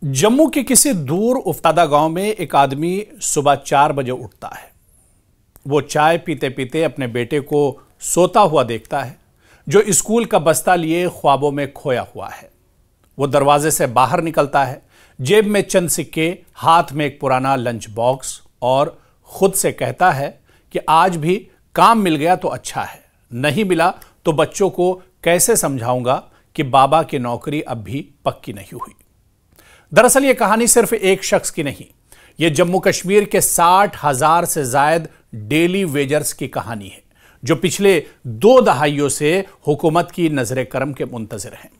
जम्मू के किसी दूर उफ्तादा गांव में एक आदमी सुबह 4 बजे उठता है। वो चाय पीते पीते अपने बेटे को सोता हुआ देखता है, जो स्कूल का बस्ता लिए ख्वाबों में खोया हुआ है। वो दरवाजे से बाहर निकलता है, जेब में चंद सिक्के, हाथ में एक पुराना लंच बॉक्स, और खुद से कहता है कि आज भी काम मिल गया तो अच्छा है, नहीं मिला तो बच्चों को कैसे समझाऊंगा कि बाबा की नौकरी अब भी पक्की नहीं हुई। दरअसल यह कहानी सिर्फ एक शख्स की नहीं, यह जम्मू कश्मीर के 60,000 से ज्यादा डेली वेजर्स की कहानी है, जो पिछले 2 दहाइयों से हुकूमत की नजर करम के मुंतजिर हैं।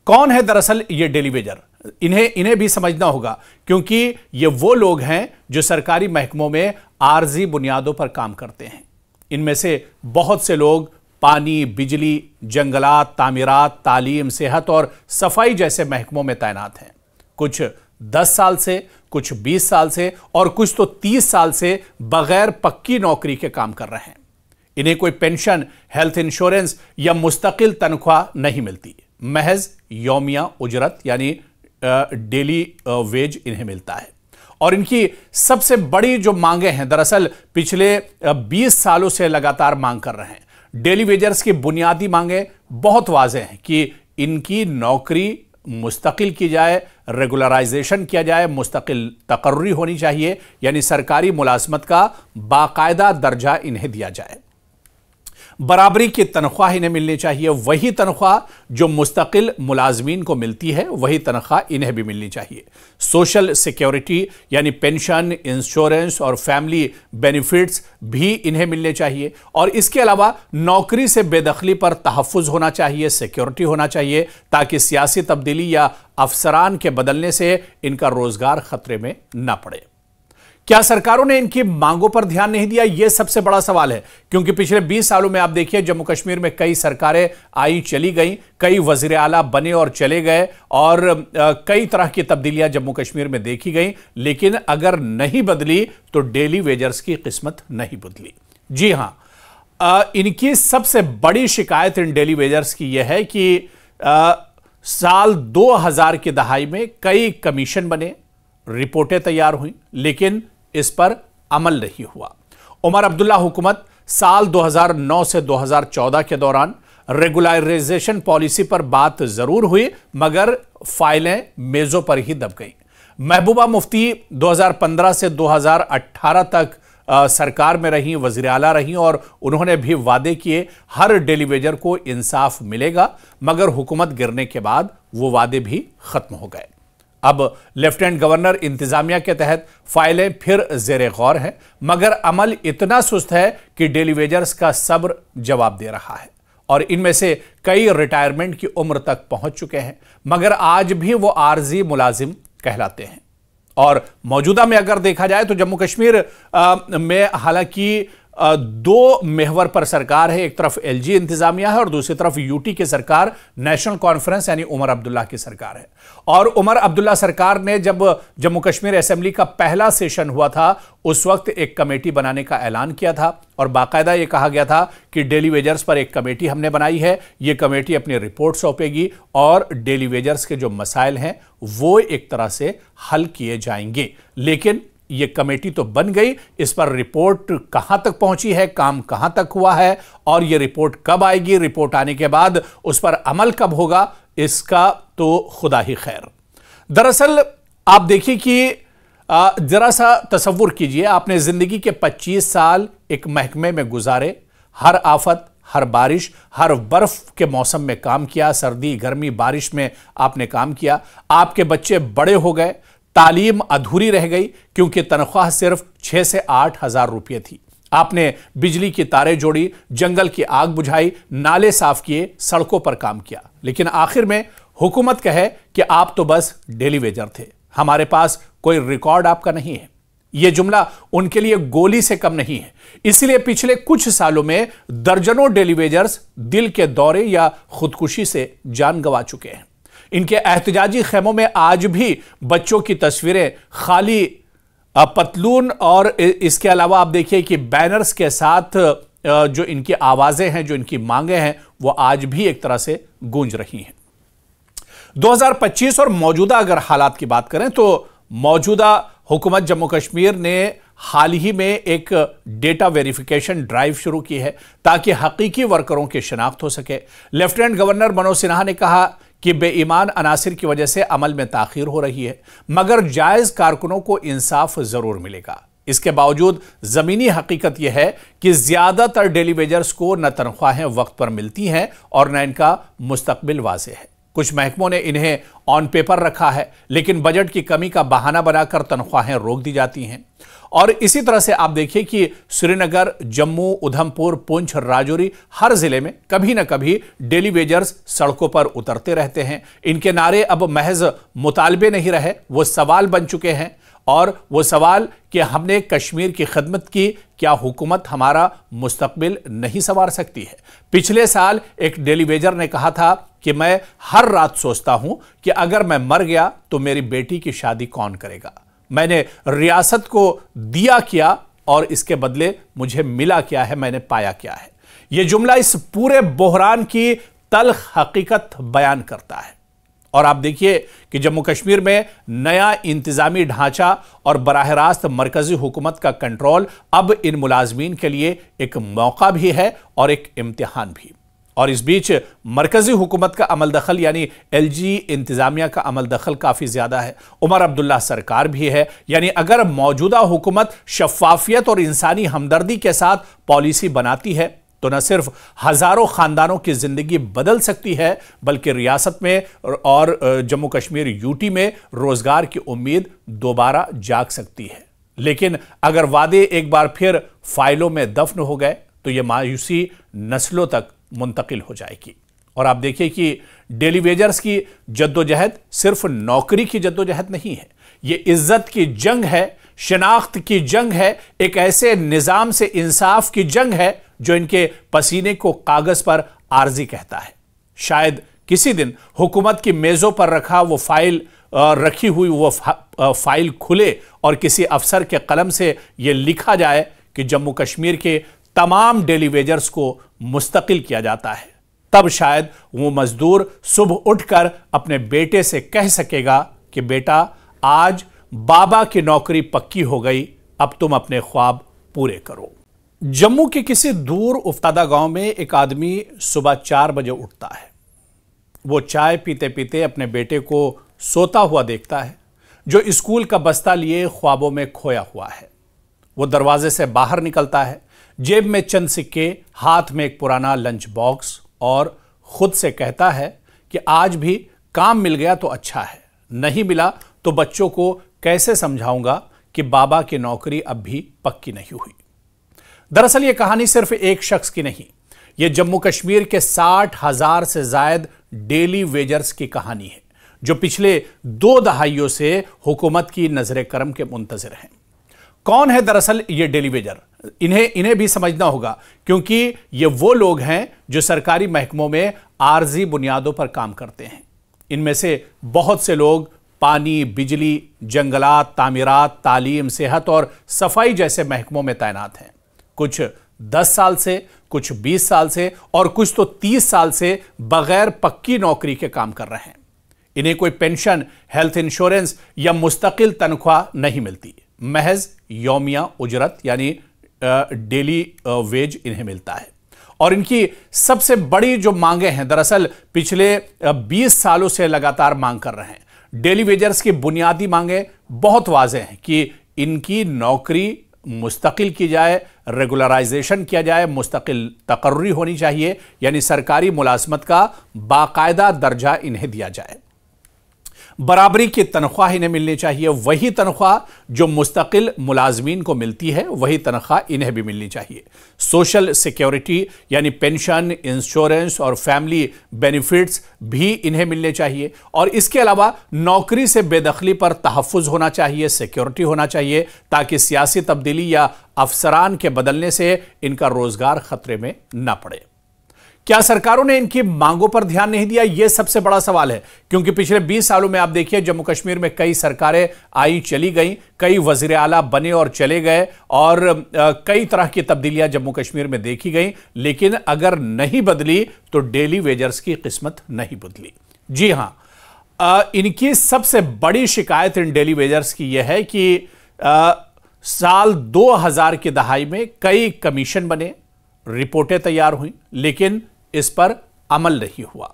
कौन है दरअसल ये डेली वेजर? इन्हें भी समझना होगा, क्योंकि ये वो लोग हैं जो सरकारी महकमों में आर्जी बुनियादों पर काम करते हैं। इनमें से बहुत से लोग पानी, बिजली, जंगलात, तामीरात, तालीम, सेहत और सफाई जैसे महकमों में तैनात हैं। कुछ 10 साल से, कुछ 20 साल से और कुछ तो 30 साल से बगैर पक्की नौकरी के काम कर रहे हैं। इन्हें कोई पेंशन, हेल्थ इंश्योरेंस या मुस्तकिल तनख्वाह नहीं मिलती, महज यौमिया उजरत यानी डेली वेज इन्हें मिलता है। और इनकी सबसे बड़ी जो मांगे हैं, दरअसल पिछले 20 सालों से लगातार मांग कर रहे हैं। डेली वेजर्स की बुनियादी मांगे बहुत वाज़ेह हैं कि इनकी नौकरी मुस्तकिल की जाए, रेगुलराइजेशन किया जाए, मुस्तकिल तकर्री होनी चाहिए, यानी सरकारी मुलाजमत का बाकायदा दर्जा इन्हें दिया जाए। बराबरी की तनख्वाह इन्हें मिलनी चाहिए, वही तनख्वाह जो मुस्तकिल मुलाजमीन को मिलती है वही तनख्वाह इन्हें भी मिलनी चाहिए। सोशल सिक्योरिटी यानी पेंशन, इंश्योरेंस और फैमिली बेनिफिट्स भी इन्हें मिलने चाहिए। और इसके अलावा नौकरी से बेदखली पर तहफ़्फ़ुज़ होना चाहिए, सिक्योरिटी होना चाहिए, ताकि सियासी तब्दीली या अफसरान के बदलने से इनका रोजगार खतरे में न पड़े। क्या सरकारों ने इनकी मांगों पर ध्यान नहीं दिया? यह सबसे बड़ा सवाल है, क्योंकि पिछले 20 सालों में आप देखिए जम्मू कश्मीर में कई सरकारें आई चली गईं, कई वजीर आला बने और चले गए, और कई तरह की तब्दीलियां जम्मू कश्मीर में देखी गईं, लेकिन अगर नहीं बदली तो डेली वेजर्स की किस्मत नहीं बदली। जी हां, इनकी सबसे बड़ी शिकायत इन डेली वेजर्स की यह है कि साल 2000 की दहाई में कई कमीशन बने, रिपोर्टें तैयार हुई, लेकिन इस पर अमल नहीं हुआ। उमर अब्दुल्ला हुकूमत साल 2009 से 2014 के दौरान रेगुलराइजेशन पॉलिसी पर बात जरूर हुई, मगर फाइलें मेजों पर ही दब गईं। महबूबा मुफ्ती 2015 से 2018 तक सरकार में रहीं, वज़ीर आला रहीं, और उन्होंने भी वादे किए हर डेली वेजर को इंसाफ मिलेगा, मगर हुकूमत गिरने के बाद वो वादे भी खत्म हो गए। अब लेफ्टिनेंट गवर्नर इंतजामिया के तहत फाइलें फिर जेरे गौर हैं, मगर अमल इतना सुस्त है कि डेली वेजर्स का सब्र जवाब दे रहा है, और इनमें से कई रिटायरमेंट की उम्र तक पहुंच चुके हैं, मगर आज भी वो आर्जी मुलाजिम कहलाते हैं। और मौजूदा में अगर देखा जाए तो जम्मू कश्मीर में हालांकि 2 महवर पर सरकार है। एक तरफ एलजी इंतजामिया है और दूसरी तरफ यूटी की सरकार, नेशनल कॉन्फ्रेंस यानी उमर अब्दुल्ला की सरकार है। और उमर अब्दुल्ला सरकार ने जब जम्मू कश्मीर असेंबली का पहला सेशन हुआ था, उस वक्त एक कमेटी बनाने का ऐलान किया था, और बाकायदा यह कहा गया था कि डेली वेजर्स पर एक कमेटी हमने बनाई है, यह कमेटी अपनी रिपोर्ट सौंपेगी और डेली वेजर्स के जो मसाइल हैं वो एक तरह से हल किए जाएंगे। लेकिन ये कमेटी तो बन गई, इस पर रिपोर्ट कहां तक पहुंची है, काम कहां तक हुआ है, और ये रिपोर्ट कब आएगी, रिपोर्ट आने के बाद उस पर अमल कब होगा, इसका तो खुदा ही खैर। दरअसल आप देखिए कि जरा सा तसव्वुर कीजिए, आपने जिंदगी के 25 साल एक महकमे में गुजारे, हर आफत, हर बारिश, हर बर्फ के मौसम में काम किया, सर्दी, गर्मी, बारिश में आपने काम किया। आपके बच्चे बड़े हो गए, तालीम अधूरी रह गई क्योंकि तनख्वाह सिर्फ 6 से 8 हजार रुपये थी। आपने बिजली की तारें जोड़ी, जंगल की आग बुझाई, नाले साफ किए, सड़कों पर काम किया, लेकिन आखिर में हुकूमत कहे कि आप तो बस डेली वेजर थे, हमारे पास कोई रिकॉर्ड आपका नहीं है। यह जुमला उनके लिए गोली से कम नहीं है। इसलिए पिछले कुछ सालों में दर्जनों डेली वेजर्स दिल के दौरे या खुदकुशी से जान गंवा चुके हैं। इनके एहतजाजी खेमों में आज भी बच्चों की तस्वीरें, खाली पतलून, और इसके अलावा आप देखिए कि बैनर्स के साथ जो इनकी आवाजें हैं, जो इनकी मांगे हैं, वो आज भी एक तरह से गूंज रही हैं। 2025 और मौजूदा अगर हालात की बात करें तो मौजूदा हुकूमत जम्मू कश्मीर ने हाल ही में एक डेटा वेरिफिकेशन ड्राइव शुरू की है ताकि हकीकी वर्करों की शिनाख्त हो सके। लेफ्टिनेंट गवर्नर मनोज सिन्हा ने कहा कि बेईमान अनासिर की वजह से अमल में ताखीर हो रही है, मगर जायज कारकुनों को इंसाफ जरूर मिलेगा। इसके बावजूद जमीनी हकीकत यह है कि ज्यादातर डेली वेजर्स को न तनख्वाहें वक्त पर मिलती हैं और न इनका मुस्तकबिल वाज़ेह है। कुछ महकमों ने इन्हें ऑन पेपर रखा है, लेकिन बजट की कमी का बहाना बनाकर तनख्वाहें रोक दी जाती हैं। और इसी तरह से आप देखिए कि श्रीनगर, जम्मू, उधमपुर, पुंछ, राजौरी हर जिले में कभी ना कभी डेली वेजर्स सड़कों पर उतरते रहते हैं। इनके नारे अब महज मुतालबे नहीं रहे, वो सवाल बन चुके हैं। और वो सवाल कि हमने कश्मीर की खिदमत की, क्या हुकूमत हमारा मुस्तकबिल नहीं संवार सकती है? पिछले साल एक डेली वेजर ने कहा था कि मैं हर रात सोचता हूं कि अगर मैं मर गया तो मेरी बेटी की शादी कौन करेगा। मैंने रियासत को दिया क्या और इसके बदले मुझे मिला क्या है, मैंने पाया क्या है। यह जुमला इस पूरे बहरान की तल्ख हकीकत बयान करता है। और आप देखिए कि जम्मू कश्मीर में नया इंतजामी ढांचा और बराह रास्त मरकजी हुकूमत का कंट्रोल अब इन मुलाजमीन के लिए एक मौका भी है और एक इम्तिहान भी। और इस बीच मरकजी हुकूमत का अमल दखल यानी एलजी इंतजामिया का अमल दखल काफी ज्यादा है। उमर अब्दुल्ला सरकार भी है। यानी अगर मौजूदा हुकूमत शफाफियत और इंसानी हमदर्दी के साथ पॉलिसी बनाती है तो न सिर्फ हजारों खानदानों की जिंदगी बदल सकती है, बल्कि रियासत में और जम्मू कश्मीर यूटी में रोजगार की उम्मीद दोबारा जाग सकती है। लेकिन अगर वादे एक बार फिर फाइलों में दफन हो गए तो यह मायूसी नस्लों तक मुंतकिल हो जाएगी। और आप देखिए कि डेली वेजर्स की जद्दोजहद सिर्फ नौकरी की जद्दोजहद नहीं है, यह इज्जत की जंग है, शनाख्त की जंग है, एक ऐसे निजाम से इंसाफ की जंग है जो इनके पसीने को कागज पर आर्जी कहता है। शायद किसी दिन हुकूमत की मेजों पर रखा वो रखी हुई वो फाइल खुले और किसी अफसर के कलम से यह लिखा जाए कि जम्मू कश्मीर के तमाम डेली वेजर्स को मुस्तकिल किया जाता है। तब शायद वो मजदूर सुबह उठकर अपने बेटे से कह सकेगा कि बेटा, आज बाबा की नौकरी पक्की हो गई, अब तुम अपने ख्वाब पूरे करो। जम्मू के किसी दूर उफ्तादा गांव में एक आदमी सुबह 4 बजे उठता है। वो चाय पीते पीते अपने बेटे को सोता हुआ देखता है, जो स्कूल का बस्ता लिए ख्वाबों में खोया हुआ है। वो दरवाजे से बाहर निकलता है, जेब में चंद सिक्के, हाथ में एक पुराना लंच बॉक्स, और खुद से कहता है कि आज भी काम मिल गया तो अच्छा है, नहीं मिला तो बच्चों को कैसे समझाऊंगा कि बाबा की नौकरी अब भी पक्की नहीं हुई। दरअसल यह कहानी सिर्फ एक शख्स की नहीं, यह जम्मू कश्मीर के 60,000 से ज्यादा डेली वेजर्स की कहानी है, जो पिछले 2 दहाइयों से हुकूमत की नजर करम के मुंतजिर हैं। कौन है दरअसल ये डेली वेजर? इन्हें भी समझना होगा, क्योंकि ये वो लोग हैं जो सरकारी महकमों में आर्जी बुनियादों पर काम करते हैं। इनमें से बहुत से लोग पानी, बिजली, जंगलात, तामीरात, तालीम, सेहत और सफाई जैसे महकमों में तैनात हैं। कुछ 10 साल से, कुछ 20 साल से और कुछ तो 30 साल से बगैर पक्की नौकरी के काम कर रहे हैं। इन्हें कोई पेंशन, हेल्थ इंश्योरेंस या मुस्तकिल तनख्वाह नहीं मिलती, महज यौमिया उजरत यानी डेली वेज इन्हें मिलता है। और इनकी सबसे बड़ी जो मांगे हैं, दरअसल पिछले 20 सालों से लगातार मांग कर रहे हैं। डेली वेजर्स की बुनियादी मांगे बहुत वाज़ेह हैं कि इनकी नौकरी मुस्तकिल की जाए, रेगुलराइजेशन किया जाए, मुस्तकिल तकर्री होनी चाहिए, यानी सरकारी मुलाजमत का बाकायदा दर्जा इन्हें दिया जाए। बराबरी की तनख्वाह इन्हें मिलनी चाहिए, वही तनख्वाह जो मुस्तकिल मुलाजमीन को मिलती है वही तनख्वाह इन्हें भी मिलनी चाहिए। सोशल सिक्योरिटी यानी पेंशन, इंश्योरेंस और फैमिली बेनिफिट्स भी इन्हें मिलने चाहिए। और इसके अलावा नौकरी से बेदखली पर तहफ़्फ़ुज़ होना चाहिए, सिक्योरिटी होना चाहिए, ताकि सियासी तब्दीली या अफसरान के बदलने से इनका रोजगार खतरे में न पड़े। क्या सरकारों ने इनकी मांगों पर ध्यान नहीं दिया? यह सबसे बड़ा सवाल है, क्योंकि पिछले 20 सालों में आप देखिए जम्मू कश्मीर में कई सरकारें आई चली गईं, कई वजीर आला बने और चले गए, और कई तरह की तब्दीलियां जम्मू कश्मीर में देखी गईं, लेकिन अगर नहीं बदली तो डेली वेजर्स की किस्मत नहीं बदली। जी हां, इनकी सबसे बड़ी शिकायत इन डेली वेजर्स की यह है कि साल 2000 की दहाई में कई कमीशन बने, रिपोर्टें तैयार हुई, लेकिन इस पर अमल नहीं हुआ।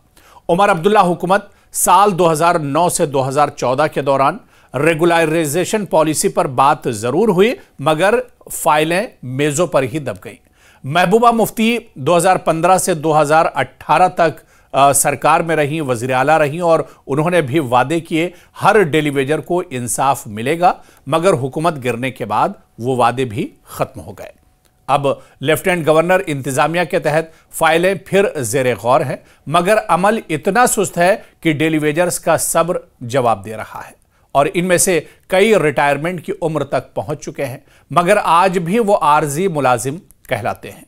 उमर अब्दुल्ला हुकूमत साल 2009 से 2014 के दौरान रेगुलराइजेशन पॉलिसी पर बात जरूर हुई, मगर फाइलें मेजों पर ही दब गईं। महबूबा मुफ्ती 2015 से 2018 तक सरकार में रहीं, वज़ीर आला रहीं और उन्होंने भी वादे किए हर डेली वेजर को इंसाफ मिलेगा, मगर हुकूमत गिरने के बाद वो वादे भी खत्म हो गए। अब लेफ्टिनेंट गवर्नर इंतजामिया के तहत फाइलें फिर ज़ेरे गौर हैं, मगर अमल इतना सुस्त है कि डेली वेजर्स का सब्र जवाब दे रहा है और इनमें से कई रिटायरमेंट की उम्र तक पहुंच चुके हैं, मगर आज भी वो आर्जी मुलाजिम कहलाते हैं।